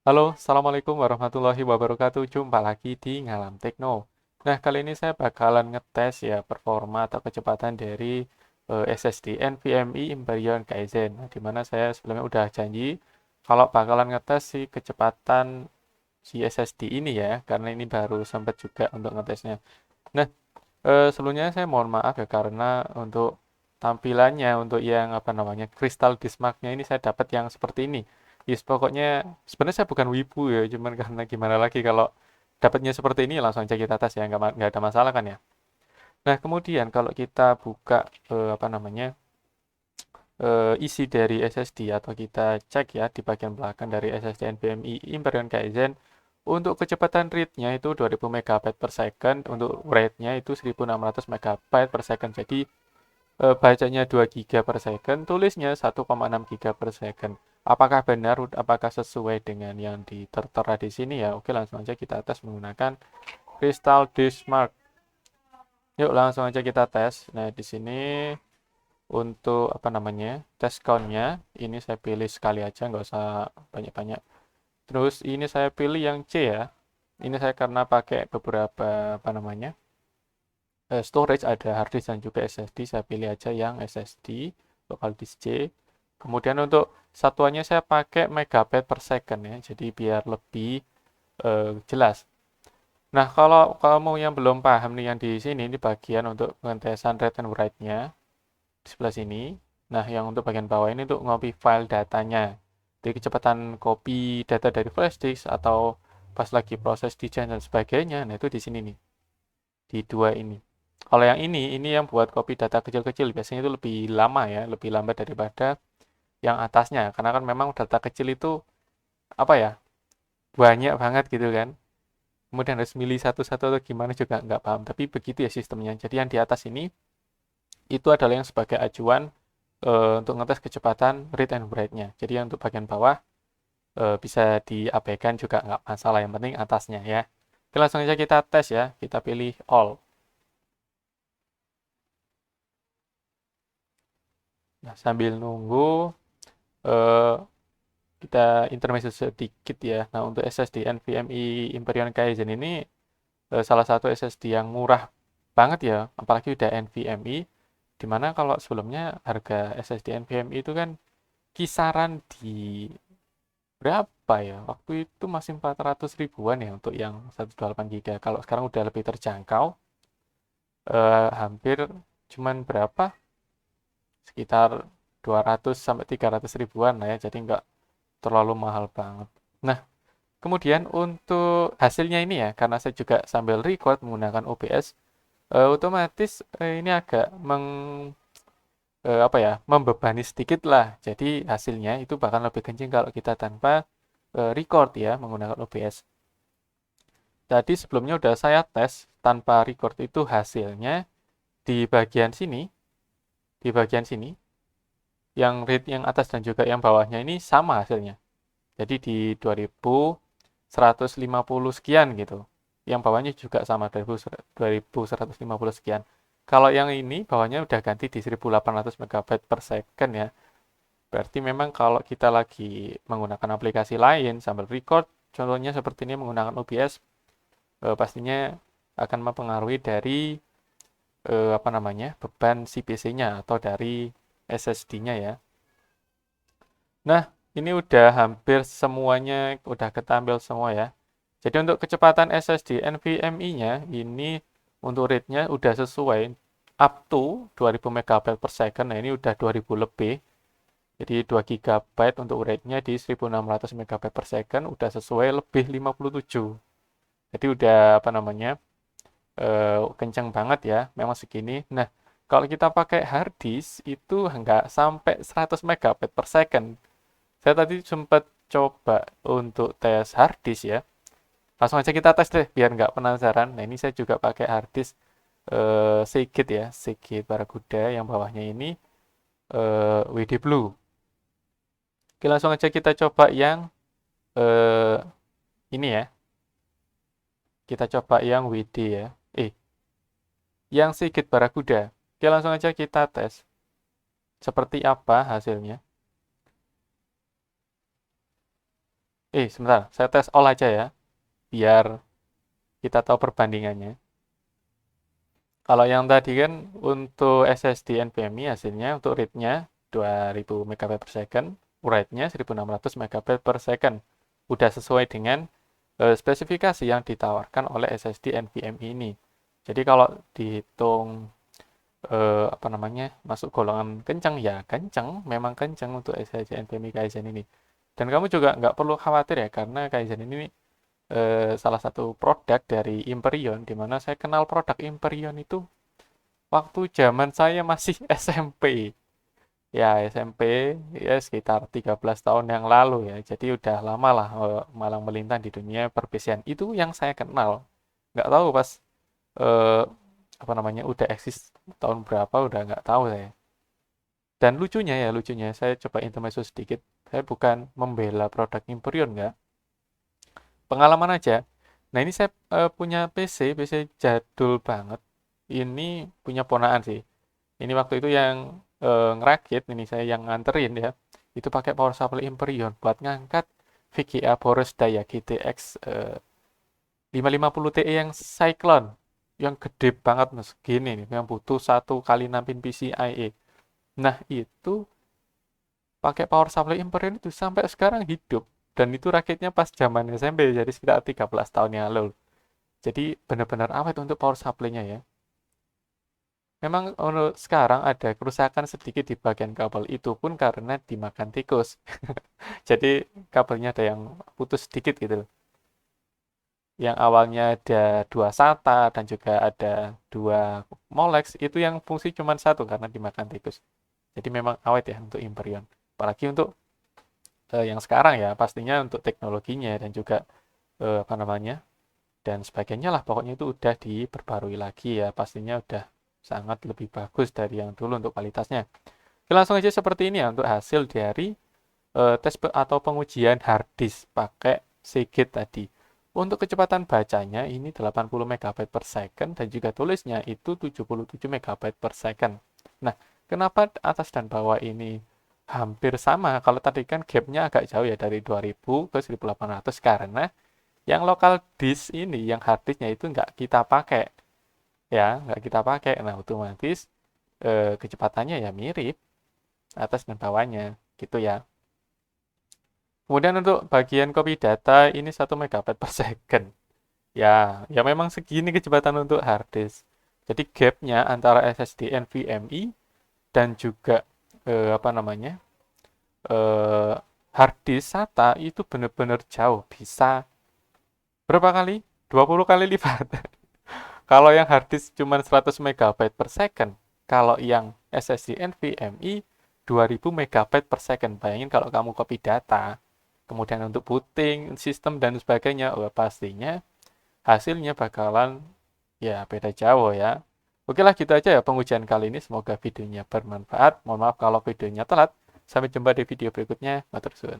Halo, Assalamualaikum warahmatullahi wabarakatuh. Jumpa lagi di Ngalam Tekno. Nah, kali ini saya bakalan ngetes ya performa atau kecepatan dari SSD NVMe Hyperion Kaizen. Nah, di mana saya sebelumnya udah janji kalau bakalan ngetes si kecepatan si SSD ini ya, karena ini baru sempat juga untuk ngetesnya. Nah, sebelumnya saya mohon maaf ya karena untuk tampilannya untuk yang apa namanya Crystal Disk Mark-nya ini saya dapat yang seperti ini. Yes, pokoknya sebenarnya saya bukan wibu ya, cuman karena gimana lagi kalau dapatnya seperti ini langsung aja kita tes ya, nggak ada masalah kan ya. Nah, kemudian kalau kita buka apa namanya isi dari SSD atau kita cek ya di bagian belakang dari SSD NVMe Hyperion Kaizen untuk kecepatan read-nya itu 2000 MB per second, untuk write-nya itu 1600 MB per second. Jadi bacanya 2 GB per second, tulisnya 1,6 GB per second. Apakah benar, apakah sesuai dengan yang tertera di sini ya? Oke, langsung aja kita tes menggunakan Crystal Disk Mark. Yuk, langsung aja kita tes. Nah, di sini untuk apa namanya tes count-nya, ini saya pilih sekali aja, nggak usah banyak-banyak. Terus ini saya pilih yang C ya. Ini saya karena pakai beberapa apa namanya storage, ada hard disk dan juga SSD, saya pilih aja yang SSD local disk C. Kemudian untuk satuannya saya pakai megabyte per second ya, jadi biar lebih jelas. Nah, kalau kamu yang belum paham nih yang di sini, ini bagian untuk pengetesan read and write-nya di sebelah sini. Nah, yang untuk bagian bawah ini untuk ngopi file datanya. Jadi kecepatan copy data dari flash disk atau pas lagi proses desain dan sebagainya. Nah, itu di sini nih, di dua ini. Kalau yang ini yang buat copy data kecil-kecil biasanya itu lebih lama ya, lebih lambat daripada yang atasnya. Karena kan memang data kecil itu apa ya, banyak banget gitu kan. Kemudian harus milih satu-satu atau gimana juga nggak paham. Tapi begitu ya sistemnya. Jadi yang di atas ini itu adalah yang sebagai acuan untuk ngetes kecepatan read and write-nya. Jadi yang untuk bagian bawah bisa diabaikan juga nggak masalah. Yang penting atasnya ya. Oke, langsung aja kita tes ya. Kita pilih all. Nah, sambil nunggu eh, kita intermezzo sedikit ya. Nah, untuk SSD NVMe Hyperion Kaizen ini salah satu SSD yang murah banget ya, apalagi udah NVMe, dimana kalau sebelumnya harga SSD NVMe itu kan kisaran di berapa ya? Waktu itu masih 400 ribuan ya untuk yang 128 GB. Kalau sekarang udah lebih terjangkau, hampir cuman berapa? Sekitar 200 sampai 300 ribuan lah ya, jadi nggak terlalu mahal banget. Nah, kemudian untuk hasilnya ini ya, karena saya juga sambil record menggunakan OBS, otomatis ini agak apa ya, membebani sedikit lah. Jadi hasilnya itu bahkan lebih kencing kalau kita tanpa record ya menggunakan OBS. Tadi sebelumnya udah saya tes tanpa record itu hasilnya di bagian sini, di bagian sini, yang read yang atas dan juga yang bawahnya ini sama hasilnya. Jadi di 2150 sekian gitu. Yang bawahnya juga sama 2150 sekian. Kalau yang ini bawahnya udah ganti di 1800 MB per second ya. Berarti memang kalau kita lagi menggunakan aplikasi lain sambil record, contohnya seperti ini menggunakan OBS, pastinya akan mempengaruhi dari apa namanya beban si PC-nya atau dari SSD-nya ya. Nah, ini udah hampir semuanya udah ketampil semua ya. Jadi untuk kecepatan SSD NVMe-nya ini untuk read-nya udah sesuai up to 2000 MB per second. Nah, ini udah 2000 lebih. Jadi 2 GB untuk rate-nya di 1600 MB per second udah sesuai lebih 57. Jadi udah apa namanya kencang banget ya, memang segini. Nah, kalau kita pakai hard disk itu nggak sampai 100 MB per second. Saya tadi sempat coba untuk tes hard disk ya. Langsung aja kita tes deh biar nggak penasaran. Nah, ini saya juga pakai hard disk Seagate ya, Seagate Barakuda yang bawahnya ini WD Blue. Oke, langsung aja kita coba yang eh, ini ya. Kita coba yang WD ya. Yang Sigit Barakuda. Oke, langsung aja kita tes. Seperti apa hasilnya. Sebentar, saya tes all aja ya, biar kita tahu perbandingannya. Kalau yang tadi kan untuk SSD NVMe hasilnya untuk read-nya 2000 MB per second, write-nya 1600 MB per second. Udah sesuai dengan spesifikasi yang ditawarkan oleh SSD NVMe ini. Jadi kalau dihitung apa namanya masuk golongan kencang ya kencang, memang kencang untuk SSD NVMe Kaizen ini. Dan kamu juga nggak perlu khawatir ya karena Kaizen ini salah satu produk dari Imperion, di mana saya kenal produk Imperion itu waktu zaman saya masih SMP. Ya, SMP ya sekitar 13 tahun yang lalu ya. Jadi udah lama lah malang melintang di dunia per-PC-an. Itu yang saya kenal. Nggak tahu pas eh, apa namanya udah eksis tahun berapa udah nggak tahu saya. Dan lucunya saya coba intermezzo sedikit. Saya bukan membela produk Imperion nggak. Pengalaman aja. Nah ini saya punya PC jadul banget. Ini punya ponaan sih. Ini waktu itu yang ngerakit, ini saya yang nganterin ya. Itu pakai power supply Imperion buat ngangkat VGA boros daya GTX 550 Ti yang Cyclone. Yang gede banget mas, gini nih, yang butuh 1 kali 6 pin PCIe. Nah itu pakai power supply Imperion itu sampai sekarang hidup. Dan itu rakitnya pas zaman SMP, jadi sekitar 13 tahun yang lalu. Jadi benar-benar awet untuk power supply-nya ya. Memang untuk sekarang ada kerusakan sedikit di bagian kabel itu pun karena dimakan tikus. Jadi kabelnya ada yang putus sedikit gitu loh. Yang awalnya ada 2 SATA dan juga ada 2 Molex, itu yang fungsi cuma satu karena dimakan tikus. Jadi memang awet ya untuk Imperion. Apalagi untuk yang sekarang ya, pastinya untuk teknologinya dan juga apa namanya dan sebagainya lah. Pokoknya itu udah diperbarui lagi ya, pastinya udah sangat lebih bagus dari yang dulu untuk kualitasnya. Oke, langsung aja seperti ini ya untuk hasil dari tes atau pengujian hard disk pakai Seagate tadi. Untuk kecepatan bacanya ini 80 MB per second dan juga tulisnya itu 77 MB per second. Nah, kenapa atas dan bawah ini hampir sama? Kalau tadi kan gapnya agak jauh ya dari 2000 ke 1800 karena yang lokal disk ini, yang hard disknya itu nggak kita pakai. Ya, nggak kita pakai. Nah, otomatis kecepatannya ya mirip atas dan bawahnya gitu ya. Kemudian untuk bagian copy data ini 1 MB per second. Ya memang segini kecepatan untuk hard disk. Jadi gapnya antara SSD NVMe dan juga apa namanya eh, hard disk SATA itu benar-benar jauh. Bisa berapa kali? 20 kali lipat. Kalau yang hard disk cuma 100 MB per second, kalau yang SSD NVMe 2000 MB per second. Bayangin kalau kamu copy data, kemudian untuk booting, sistem dan sebagainya, pastinya hasilnya bakalan ya beda jauh ya. Oke lah gitu aja ya pengujian kali ini. Semoga videonya bermanfaat. Mohon maaf kalau videonya telat. Sampai jumpa di video berikutnya. Matur suwun.